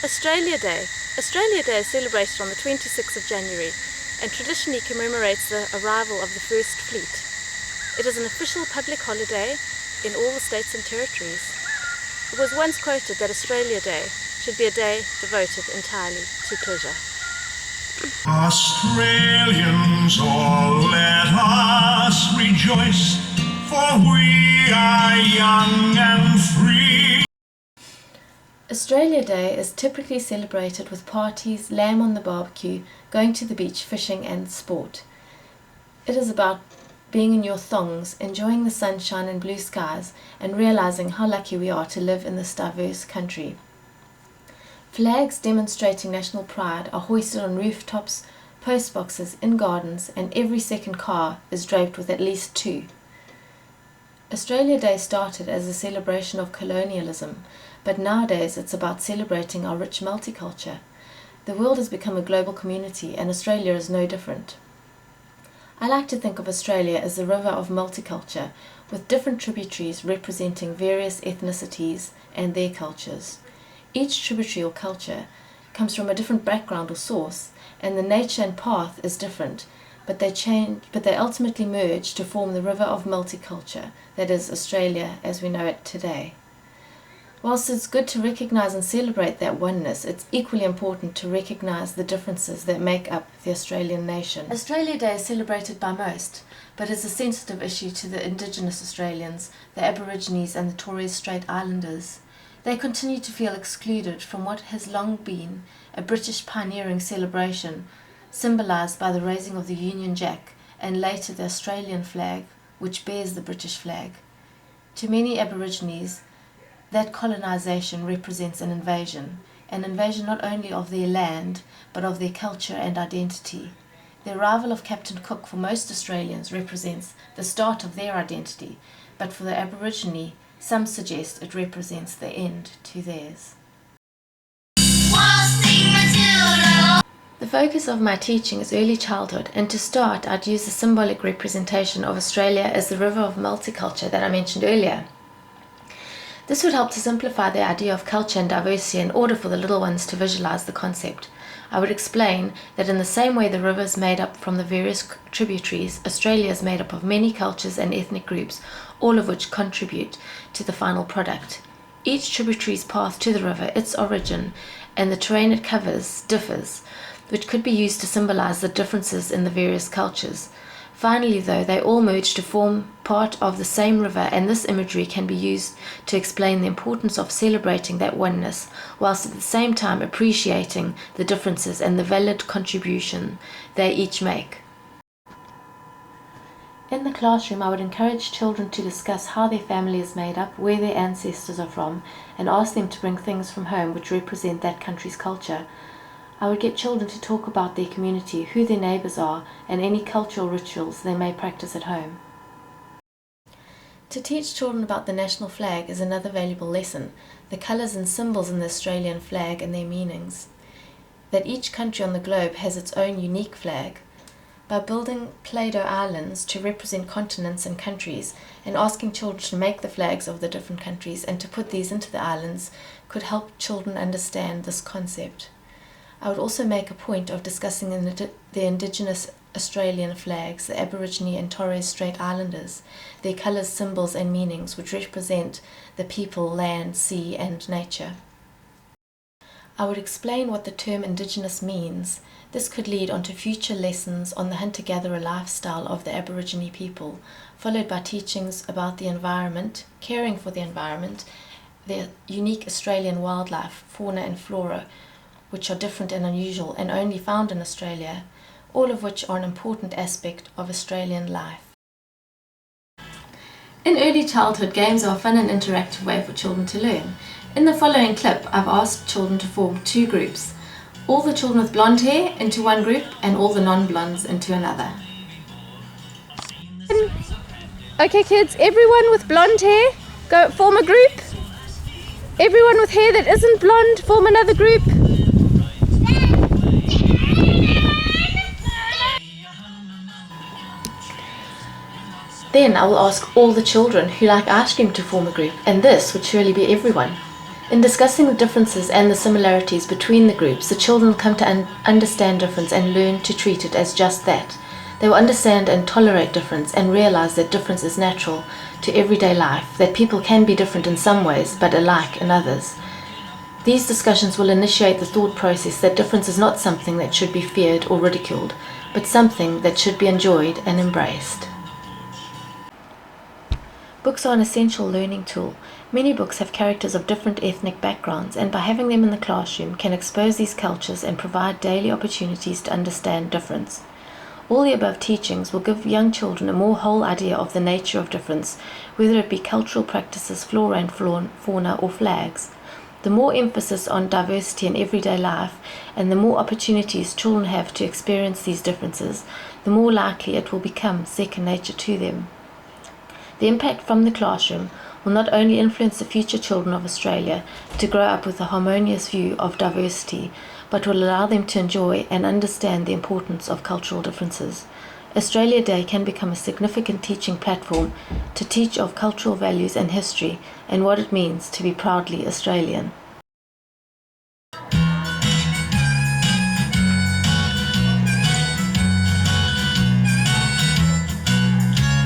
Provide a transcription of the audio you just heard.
Australia Day. Australia Day is celebrated on the 26th of January and traditionally commemorates the arrival of the first fleet. It is an official public holiday in all the states and territories. It was once quoted that Australia Day should be a day devoted entirely to pleasure. Australians, all let us rejoice, for we are young and free. Australia Day is typically celebrated with parties, lamb on the barbecue, going to the beach, fishing and sport. It is about being in your thongs, enjoying the sunshine and blue skies, and realizing how lucky we are to live in this diverse country. Flags demonstrating national pride are hoisted on rooftops, post boxes, in gardens, and every second car is draped with at least two. Australia Day started as a celebration of colonialism, but nowadays it's about celebrating our rich multicultural. The world has become a global community, and Australia is no different. I like to think of Australia as the river of multicultural, with different tributaries representing various ethnicities and their cultures. Each tributary or culture comes from a different background or source, and the nature and path is different, but they ultimately merge to form the river of multicultural, that is Australia as we know it today. Whilst it's good to recognise and celebrate that oneness, it's equally important to recognise the differences that make up the Australian nation. Australia Day is celebrated by most, but is a sensitive issue to the Indigenous Australians, the Aborigines and the Torres Strait Islanders. They continue to feel excluded from what has long been a British pioneering celebration, symbolised by the raising of the Union Jack and later the Australian flag, which bears the British flag. To many Aborigines, that colonisation represents an invasion not only of their land, but of their culture and identity. The arrival of Captain Cook for most Australians represents the start of their identity, but for the Aborigine, some suggest it represents the end to theirs. The focus of my teaching is early childhood, and to start, I'd use the symbolic representation of Australia as the river of multicultural that I mentioned earlier. This would help to simplify the idea of culture and diversity in order for the little ones to visualize the concept. I would explain that in the same way the river is made up from the various tributaries, Australia is made up of many cultures and ethnic groups, all of which contribute to the final product. Each tributary's path to the river, its origin, and the terrain it covers differs, which could be used to symbolize the differences in the various cultures. Finally, though, they all merge to form part of the same river, and this imagery can be used to explain the importance of celebrating that oneness, whilst at the same time appreciating the differences and the valid contribution they each make. In the classroom, I would encourage children to discuss how their family is made up, where their ancestors are from, and ask them to bring things from home which represent that country's culture. I would get children to talk about their community, who their neighbours are, and any cultural rituals they may practice at home. To teach children about the national flag is another valuable lesson, the colours and symbols in the Australian flag and their meanings. That each country on the globe has its own unique flag. By building Play-Doh islands to represent continents and countries, and asking children to make the flags of the different countries and to put these into the islands, could help children understand this concept. I would also make a point of discussing the Indigenous Australian flags, the Aborigine and Torres Strait Islanders, their colours, symbols and meanings which represent the people, land, sea and nature. I would explain what the term Indigenous means. This could lead on to future lessons on the hunter-gatherer lifestyle of the Aborigine people, followed by teachings about the environment, caring for the environment, the unique Australian wildlife, fauna and flora, which are different and unusual and only found in Australia, all of which are an important aspect of Australian life. In early childhood, games are a fun and interactive way for children to learn. In the following clip, I've asked children to form two groups, all the children with blonde hair into one group and all the non-blondes into another. Okay kids, everyone with blonde hair, go form a group. Everyone with hair that isn't blonde, form another group. Then I will ask all the children who like ice cream to form a group, and this would surely be everyone. In discussing the differences and the similarities between the groups, the children come to understand difference and learn to treat it as just that. They will understand and tolerate difference and realize that difference is natural to everyday life, that people can be different in some ways but alike in others. These discussions will initiate the thought process that difference is not something that should be feared or ridiculed, but something that should be enjoyed and embraced. Books are an essential learning tool. Many books have characters of different ethnic backgrounds, and by having them in the classroom can expose these cultures and provide daily opportunities to understand difference. All the above teachings will give young children a more whole idea of the nature of difference, whether it be cultural practices, flora and fauna, or flags. The more emphasis on diversity in everyday life and the more opportunities children have to experience these differences, the more likely it will become second nature to them. The impact from the classroom will not only influence the future children of Australia to grow up with a harmonious view of diversity, but will allow them to enjoy and understand the importance of cultural differences. Australia Day can become a significant teaching platform to teach of cultural values and history and what it means to be proudly Australian.